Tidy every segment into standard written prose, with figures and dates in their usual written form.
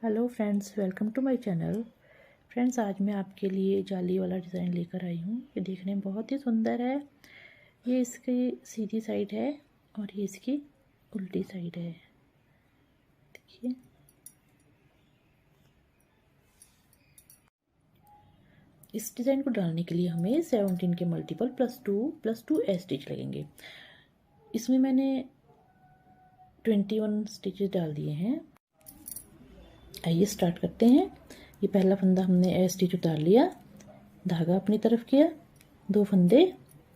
Hello friends, welcome to my channel. Friends, आज मैं आपके लिए जाली वाला डिज़ाइन लेकर आई हूँ। ये देखने में बहुत ही सुंदर है। ये इसकी सीधी साइड है और ये इसकी उल्टी साइड है। देखिए, इस डिज़ाइन को डालने के लिए हमें 17 के मल्टीपल +2 स्टिच लगेंगे। इसमें मैंने 21 स्टिचेस डाल दिए हैं। आइए स्टार्ट करते हैं। ये पहला फंदा हमने स्टिच उतार लिया, धागा अपनी तरफ किया, 2 फंदे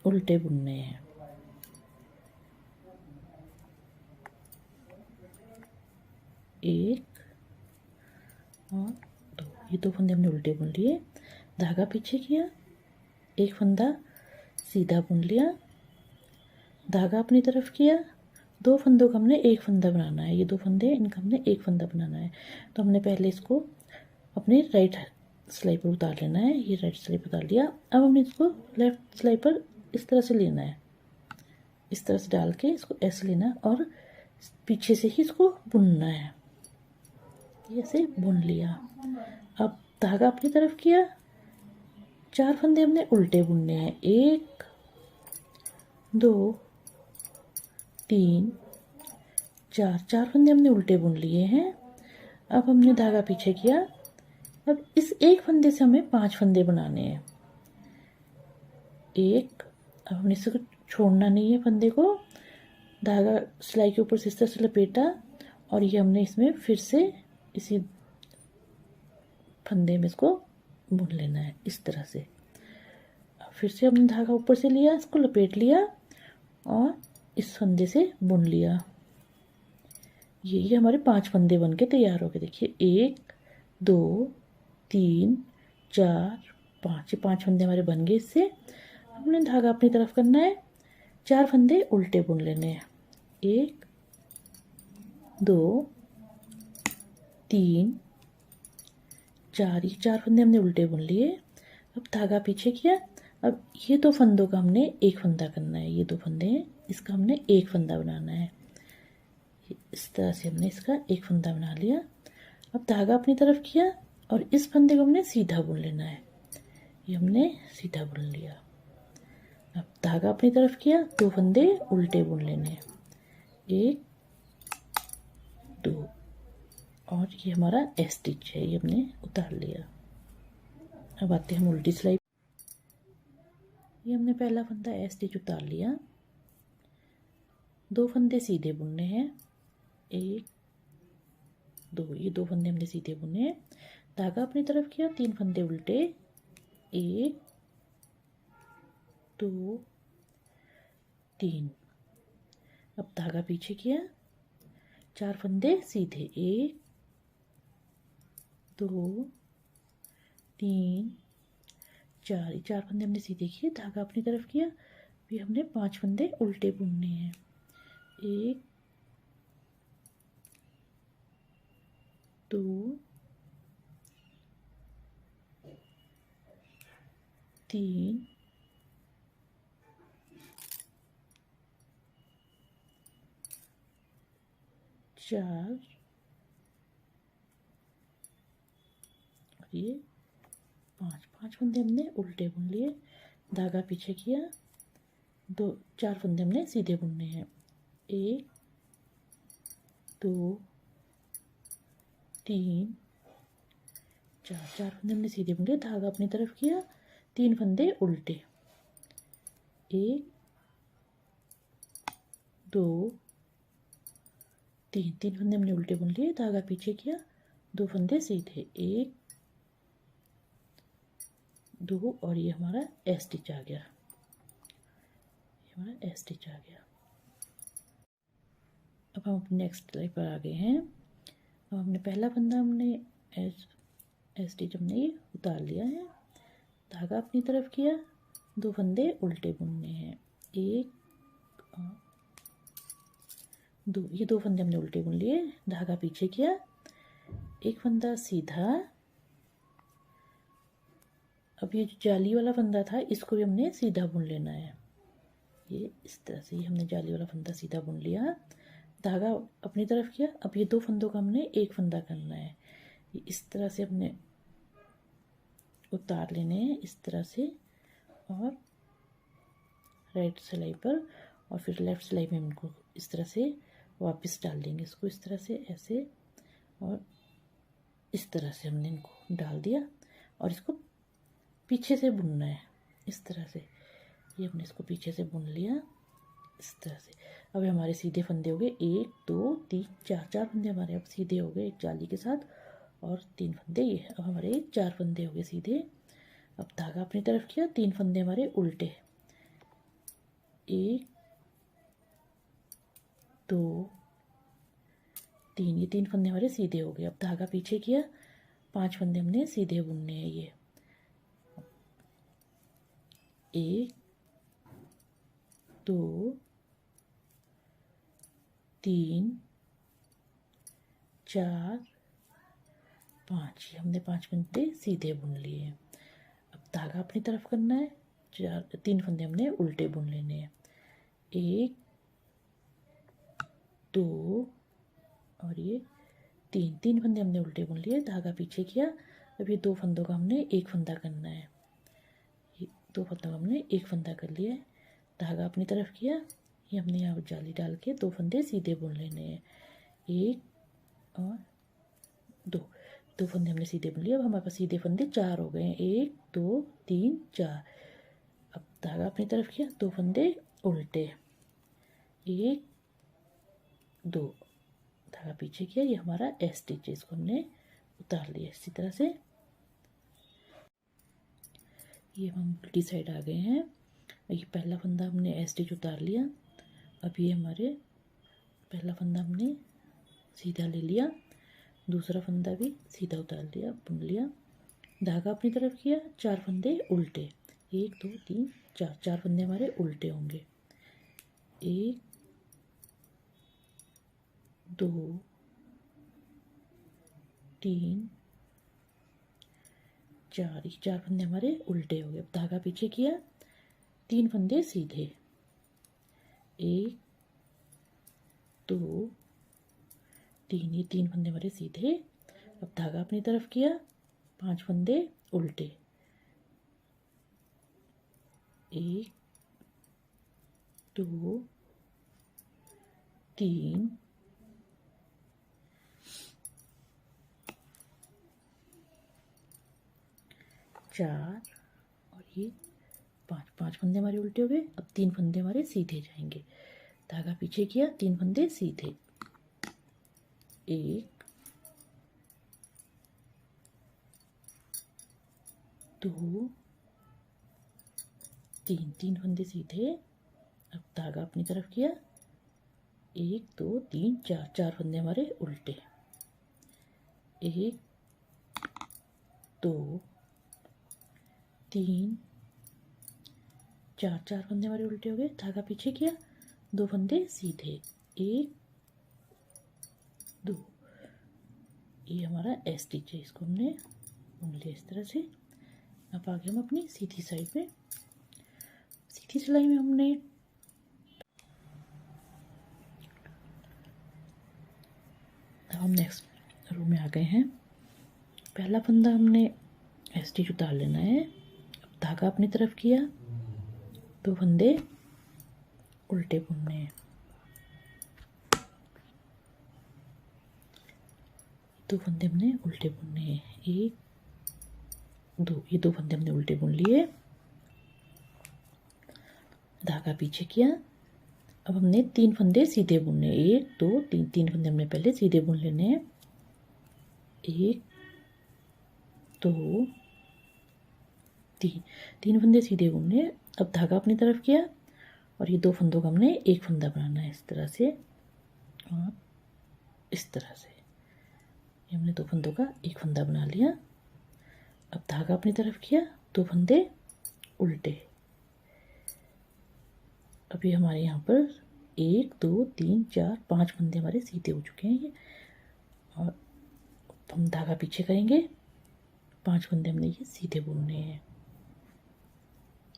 उल्टे बुनने हैं। एक और दो, ये 2 फंदे हमने उल्टे बुन लिए, धागा पीछे किया, एक फंदा सीधा बुन लिया, धागा अपनी तरफ किया, 2 फंदों का हमने एक फंदा बनाना है। ये 2 फंदे, इनका हमने एक फंदा बनाना है। तो हमने पहले इसको अपनी राइट सिलाई पर उतार लेना है। ये राइट सिलाई पर उतार लिया। अब हमने इसको लेफ्ट सिलाई पर इस तरह से लेना है, इस तरह से डाल के इसको ऐसे लेना है और पीछे से ही इसको बुनना है। ऐसे बुन लिया। अब धागा अपनी तरफ किया, 4 फंदे हमने उल्टे बुनने हैं। 1 2 3 4 फंदे हमने उल्टे बुन लिए हैं। अब हमने धागा पीछे किया। अब इस एक फंदे से हमें 5 फंदे बनाने हैं। अब हमने इसको छोड़ना नहीं है फंदे को। धागा सिलाई के ऊपर से इस तरह से लपेटा और ये हमने इसमें फिर से इसी फंदे में इसको बुन लेना है इस तरह से। फिर से हमने धागा ऊपर से लिया, इसको लपेट लिया और इस फंदे से बुन लिया। ये हमारे 5 फंदे बन के तैयार हो गए। देखिए, 1 2 3 4 5, ये 5 फंदे हमारे बन गए। इससे हमने धागा अपनी तरफ करना है, 4 फंदे उल्टे बुन लेने हैं। 1 2 3 4, ये 4 फंदे हमने उल्टे बुन लिए। अब धागा पीछे किया। अब ये 2 फंदों का हमने एक फंदा करना है। ये 2 फंदे हैं, इसका हमने एक फंदा बनाना है। इस तरह से हमने इसका एक फंदा बना लिया। अब धागा अपनी तरफ किया और इस फंदे को हमने सीधा बुन लेना है। ये हमने सीधा बुन लिया। अब धागा अपनी तरफ किया, 2 फंदे उल्टे बुन लेने हैं। 1 2, और ये हमारा स्टिच है, ये हमने उतार लिया। अब आते हैं हम उल्टी सिलाई। ये हमने पहला फंदा स्टिच उतार लिया, 2 फंदे सीधे बुनने हैं। 1 2, ये 2 फंदे हमने सीधे बुने हैं। धागा अपनी तरफ किया, 3 फंदे उल्टे। 1 2 3, अब धागा पीछे किया, 4 फंदे सीधे। 1 2 3 4, ये 4 फंदे हमने सीधे किए, धागा अपनी तरफ किया। फिर हमने 5 फंदे उल्टे बुनने हैं। 1 2 3 4, और ये 5 फंदे हमने उल्टे बुन लिए, धागा पीछे किया, 4 फंदे हमने सीधे बुनने हैं। 1 2 3 4 फंदे हमने सीधे बुन लिए, धागा अपनी तरफ किया, 3 फंदे उल्टे। 1 2 3 फंदे हमने उल्टे बुन लिए, धागा पीछे किया, 2 फंदे सीधे। 1 2, और ये हमारा स्टिच आ गया। ये हमारा स्टिच आ गया। अब हम अपनी नेक्स्ट सिलाई पर आ गए हैं। अब हमने पहला फंदा हमने स्टिच हमने ये उतार लिया है, धागा अपनी तरफ किया, 2 फंदे उल्टे बुनने हैं। 1 2, ये 2 फंदे हमने उल्टे बुन लिए, धागा पीछे किया, एक फंदा सीधा। अब ये जो जाली वाला फंदा था, इसको भी हमने सीधा बुन लेना है। ये इस तरह से ही हमने जाली वाला फंदा सीधा बुन लिया, धागा अपनी तरफ किया। अब ये 2 फंदों का हमने एक फंदा करना है। ये इस तरह से हमने उतार लेने हैं, इस तरह से, और राइट सिलाई पर, और फिर लेफ़्ट सिलाई में इनको इस तरह से वापस डाल देंगे। इसको इस तरह से ऐसे और इस तरह से हमने इनको डाल दिया, और इसको पीछे से बुनना है इस तरह से। ये हमने इसको पीछे से बुन लिया इस तरह से। अब हमारे सीधे फंदे हो गए 1 2 3 4, 4 फंदे हमारे अब सीधे हो गए एक जाली के साथ, और 3 फंदे ये। अब हमारे 4 फंदे हो गए सीधे। अब धागा अपनी तरफ किया, 3 फंदे हमारे उल्टे, 1 2 3, ये 3 फंदे हमारे सीधे हो गए। अब धागा पीछे किया, 5 फंदे हमने सीधे बुनने हैं। ये 1 2 3 4 5, ये हमने 5 फंदे सीधे बुन लिए। अब धागा अपनी तरफ करना है, 3 फंदे हमने उल्टे बुन लेने हैं। 1 2 और ये 3 फंदे हमने उल्टे बुन लिए, धागा पीछे किया। अब ये 2 फंदों का हमने एक फंदा करना है। ये 2 फंदों का हमने एक फंदा कर लिया है, धागा अपनी तरफ किया। ये हमने यहाँ जाली डाल के 2 फंदे सीधे बुन लेने हैं, 1 और 2 फंदे हमने सीधे बुन लिए। अब हमारे पास सीधे फंदे 4 हो गए हैं, 1 2 3 4। अब धागा अपनी तरफ किया, 2 फंदे उल्टे, 1 2, धागा पीछे किया। ये हमारा एस स्टिच है, इसको हमने उतार लिया इसी तरह से। ये हम उल्टी साइड आ गए हैं। ये पहला फंदा हमने एस स्टिच उतार लिया। अब ये हमारे पहला फंदा हमने सीधा ले लिया, दूसरा फंदा भी सीधा उतार लिया, बुन लिया, धागा अपनी तरफ किया, 4 फंदे उल्टे, 1 2 3 4, 4 फंदे हमारे उल्टे होंगे, 1 2 3 4, 4 फंदे हमारे उल्टे हो गए। धागा पीछे किया, 3 फंदे सीधे, 1 2 3, ये 3 फंदे हमारे सीधे। अब धागा अपनी तरफ किया, 5 फंदे उल्टे, 1 2 3 4, और ये 5 फंदे हमारे उल्टे हो गए। अब 3 फंदे हमारे सीधे जाएंगे, धागा पीछे किया, 3 फंदे सीधे, 1 2 3 फंदे सीधे। अब धागा अपनी तरफ किया, 1 2 3 4, 4 फंदे हमारे उल्टे, 1 2 3 4, 4 फंदे हमारे उल्टे हो गए। धागा पीछे किया, 2 फंदे सीधे, 1 2, ये हमारा एस स्टिच है, इसको हमने बुन लिया इस तरह से। अब आगे हम अपनी सीधी साइड में, सीधी सिलाई में हमने हम नेक्स्ट रो में आ गए हैं। पहला फंदा हमने एस स्टिच उतार लेना है। अब धागा अपनी तरफ किया, 2 फंदे उल्टे बुनने हैं, 2 फंदे हमने उल्टे बुनने हैं, 1 2, ये 2 फंदे हमने उल्टे बुन लिए, धागा पीछे किया। अब हमने 3 फंदे सीधे बुनने, 1 2 3, 3 फंदे हमने पहले सीधे बुन लेने हैं, 1 2 3 फंदे सीधे बुनने। अब धागा अपनी तरफ किया, और ये 2 फंदों का हमने एक फंदा बनाना है इस तरह से और इस तरह से। ये हमने 2 फंदों का एक फंदा बना लिया। अब धागा अपनी तरफ किया, 2 फंदे उल्टे। अभी हमारे यहाँ पर 1 2 3 4 5 फंदे हमारे सीधे हो चुके हैं ये, और हम धागा पीछे करेंगे, 5 फंदे हमने ये सीधे बुनने हैं,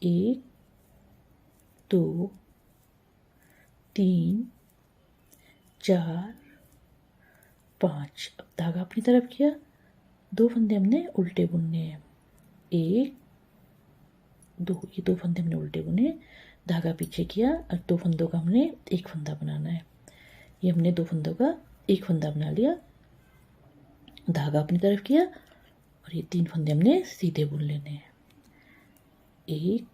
1 2 3 4 5। अब धागा अपनी तरफ किया, दो फंदे हमने उल्टे बुनने हैं, एक दो, ये दो फंदे हमने उल्टे बुने, धागा पीछे किया और दो फंदों का हमने एक फंदा बनाना है। ये हमने दो फंदों का एक फंदा बना लिया, धागा अपनी तरफ किया और ये तीन फंदे हमने सीधे बुन लेने हैं, एक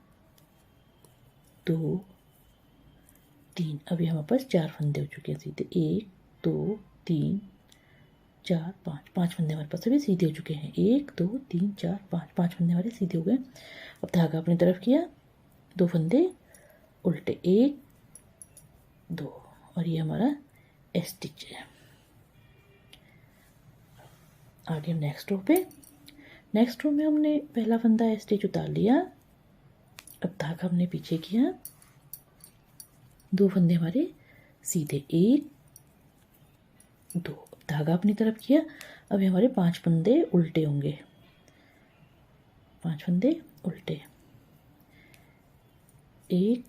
दो तीन। अभी हमारे पास चार फंदे हो चुके हैं सीधे, एक दो तीन चार पाँच, पांच फंदे हमारे पास अभी सीधे हो चुके हैं, एक दो तीन चार पाँच, पांच फंदे हमारे सीधे हो गए। अब धागा अपनी तरफ किया, दो फंदे उल्टे, एक दो, और ये हमारा स्टिच है। आगे नेक्स्ट रो पे, नेक्स्ट रो में हमने पहला फंदा स्टिच उतार लिया, अब धागा हमने पीछे किया, दो फंदे हमारे सीधे, एक दो, धागा अपनी तरफ किया। अभी हमारे पांच फंदे उल्टे होंगे, पांच फंदे उल्टे, एक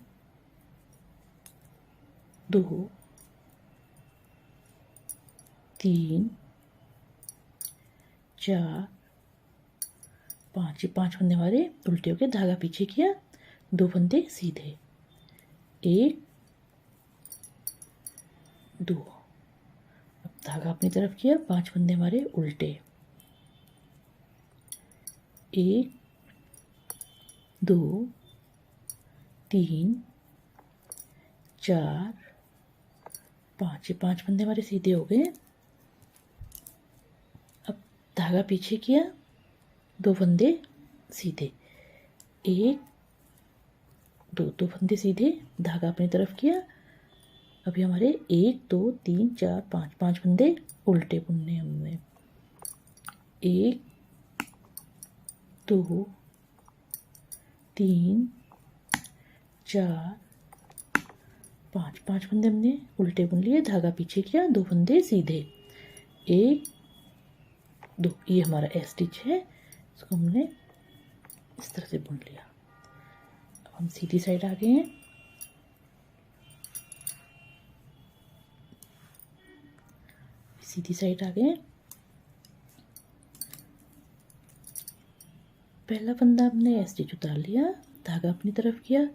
दो तीन चार पाँच, ये पांच फंदे हमारे उल्टे हो गए, धागा पीछे किया, दो फंदे सीधे, एक दो, अब धागा अपनी तरफ किया, पांच फंदे हमारे उल्टे, एक दो तीन चार पाँच, ये पांच फंदे हमारे सीधे हो गए। अब धागा पीछे किया, दो फंदे सीधे, एक दो, दो फंदे सीधे, धागा अपनी तरफ किया। अभी हमारे एक दो तीन चार पाँच, पांच फंदे उल्टे बुनने हमने, एक दो तीन चार पाँच, पांच फंदे हमने उल्टे बुन लिए, धागा पीछे किया, दो फंदे सीधे, एक दो, ये हमारा स्टिच है, इसको हमने इस तरह से बुन लिया। अब हम सीधी साइड आ गए हैं, सीधी साइड आ गए हैं। पहला फंदा हमने स्टिच उतार लिया, धागा अपनी तरफ किया,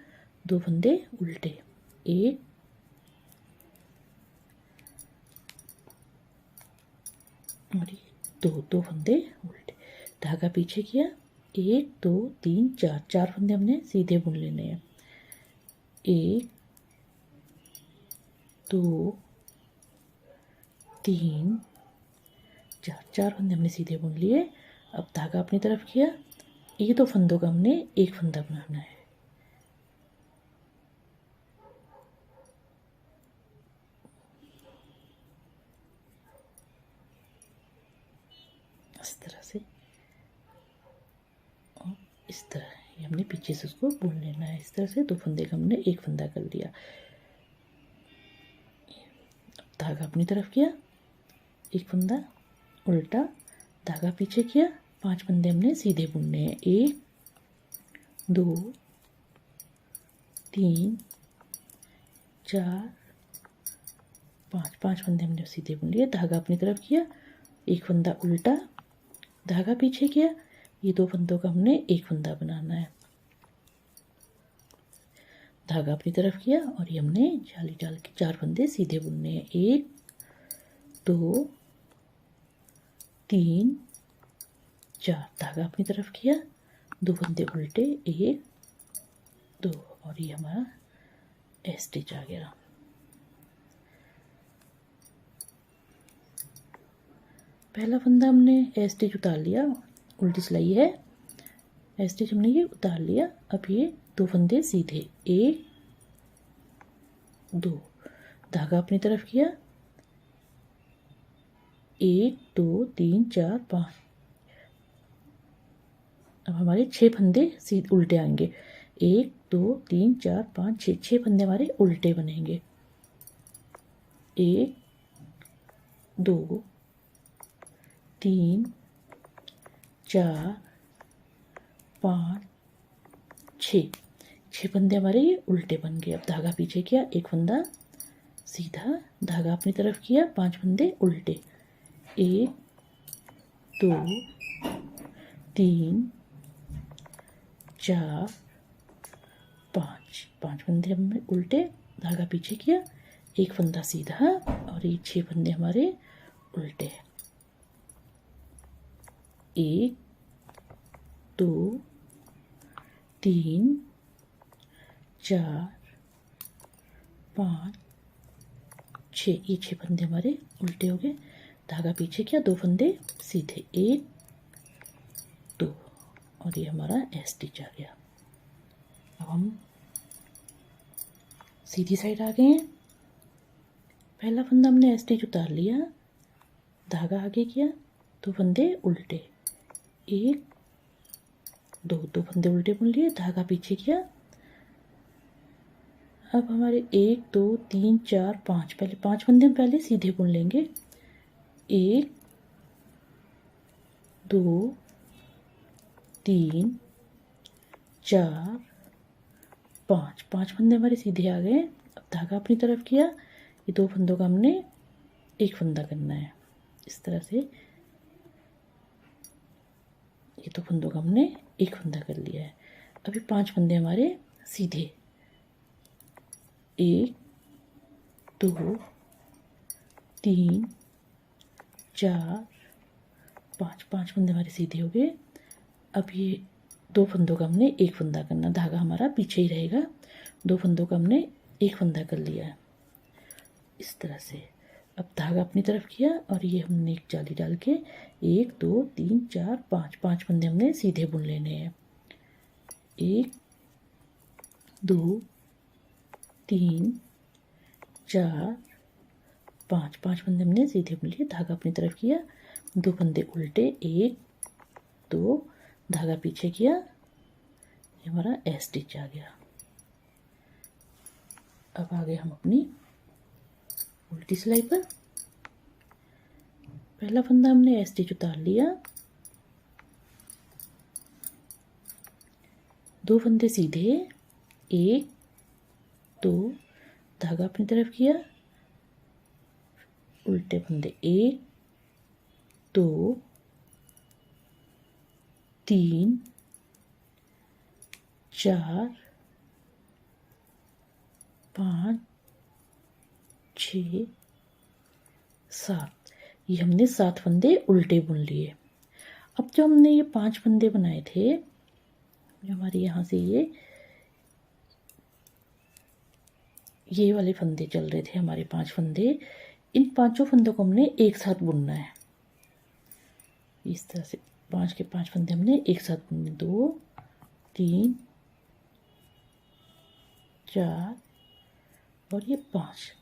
दो फंदे उल्टे, एक और दो, दो फंदे उल्टे, धागा पीछे किया, एक दो तीन चार, चार फंदे हमने सीधे बुन लेने हैं, एक दो तीन चार, चार फंदे हमने सीधे बुन लिए। अब धागा अपनी तरफ किया, ये दो फंदों का हमने एक फंदा बनाना है, इस तरह से और इस तरह, ये हमने पीछे से उसको बुन लेना है, इस तरह से दो फंदे का हमने एक फंदा कर लिया। धागा अपनी तरफ किया, एक फंदा उल्टा, धागा पीछे किया, पांच फंदे हमने सीधे बुनने हैं, एक दो तीन चार पाँच, पांच फंदे हमने सीधे बुन लिए, धागा अपनी तरफ किया, एक फंदा उल्टा, धागा पीछे किया, ये दो फंदों का हमने एक फंदा बनाना है, धागा अपनी तरफ किया और ये हमने जाली डाल के चार फंदे सीधे बुनने हैं, एक दो तीन चार, धागा अपनी तरफ किया, दो फंदे उल्टे, एक दो, और ये हमारा स्टिच आ गया। पहला फंदा हमने स्टिच उतार लिया, उल्टी सिलाई है, स्टिच हमने ये उतार लिया। अब ये दो फंदे सीधे, एक दो, धागा अपनी तरफ किया, एक दो तीन चार पाँच, अब हमारे छह फंदे सीधे उल्टे आएंगे, एक दो तीन चार पाँच छः, छः फंदे हमारे उल्टे बनेंगे, एक दो तीन चार पाँच छः, छः फंदे हमारे ये उल्टे बन गए। अब धागा पीछे किया, एक फंदा सीधा, धागा अपनी तरफ किया, पांच फंदे उल्टे, एक दो 3 4 5 5 फंदे हमने उल्टे, धागा पीछे किया, एक फंदा सीधा और ये 6 फंदे हमारे उल्टे। 1 2 3 4 5 6, ये 6 फंदे हमारे उल्टे हो गए, धागा पीछे किया, 2 फंदे सीधे, 1 2 और ये हमारा एस स्टिच आ गया। अब हम सीधी साइड आ गए हैं। पहला फंदा हमने एस स्टिच उतार लिया, धागा आगे किया, 2 फंदे उल्टे, 1 2 फंदे उल्टे बुन लिए, धागा पीछे किया। अब हमारे 1 2 3 4 5, पहले 5 फंदे हम पहले सीधे बुन लेंगे, 1 2 3 4 5, 5 फंदे हमारे सीधे आ गए। अब धागा अपनी तरफ किया, ये 2 फंदों का हमने एक फंदा करना है, इस तरह से ये 2 फंदों का हमने एक फंदा कर लिया है। अभी 5 फंदे हमारे सीधे, 1 2 3 4 5, 5 फंदे हमारे सीधे हो गए। अब ये 2 फंदों का हमने एक फंदा करना, धागा हमारा पीछे ही रहेगा, 2 फंदों का हमने एक फंदा कर लिया है इस तरह से। अब धागा अपनी तरफ किया और ये हमने एक जाली डाल के 1 2 3 4 5, 5 फंदे हमने सीधे बुन लेने हैं, 1 2 3 4 5, 5 फंदे हमने सीधे बुन लिए, धागा अपनी तरफ किया, 2 फंदे उल्टे, 1 2 धागा पीछे किया, ये हमारा एस स्टिच आ गया। अब आगे हम अपनी उल्टी सिलाई पर, पहला फंदा हमने एस स्टिच उतार लिया, 2 फंदे सीधे, 1 2 धागा अपनी तरफ किया, उल्टे फंदे, 1 2 3 4 5 6 7, ये हमने 7 फंदे उल्टे बुन लिए। अब जो हमने ये 5 फंदे बनाए थे, जो हमारे यहाँ से ये वाले फंदे चल रहे थे हमारे 5 फंदे, इन 5 फंदों को हमने एक साथ बुनना है इस तरह से। 5 के 5 फंदे हमने एक साथ बुनने, 2 3 4 और ये 5,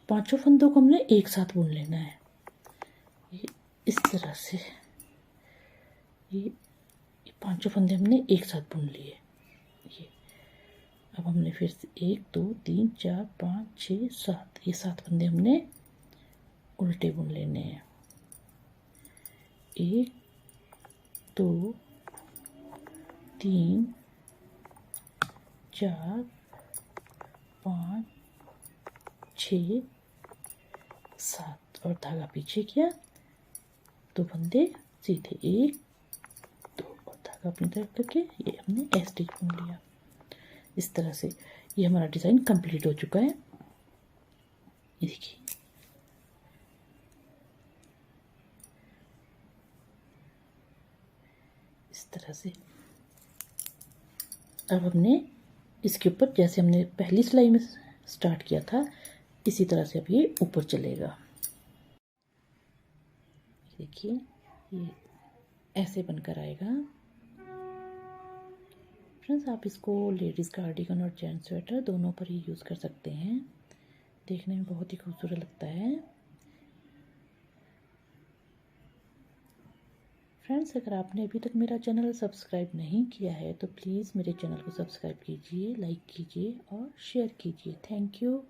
5 फंदों को हमने एक साथ बुन लेना है, ये इस तरह से। ये 5 फंदे हमने एक साथ बुन लिए, ये। अब हमने फिर से 1 2 3 4 5 6 7, ये 7 फंदे हमने उल्टे बुन लेने हैं, 1 2 3 4 5 6 7 और धागा पीछे किया, 2 फंदे सीधे, 1 2 और धागा अपनी तरफ करके ये हमने एस स्टिच बुन लिया इस तरह से। ये हमारा डिज़ाइन कंप्लीट हो चुका है, ये देखिए। इस तरह से अब हमने इसके ऊपर, जैसे हमने पहली सिलाई में स्टार्ट किया था, इसी तरह से अब ये ऊपर चलेगा। देखिए ये ऐसे बनकर आएगा। फ्रेंड्स, आप इसको लेडीज़ कार्डिगन और जेंट्स स्वेटर दोनों पर ही यूज़ कर सकते हैं, देखने में बहुत ही खूबसूरत लगता है। फ्रेंड्स, अगर आपने अभी तक मेरा चैनल सब्सक्राइब नहीं किया है तो प्लीज़ मेरे चैनल को सब्सक्राइब कीजिए, लाइक कीजिए और शेयर कीजिए। Thank you.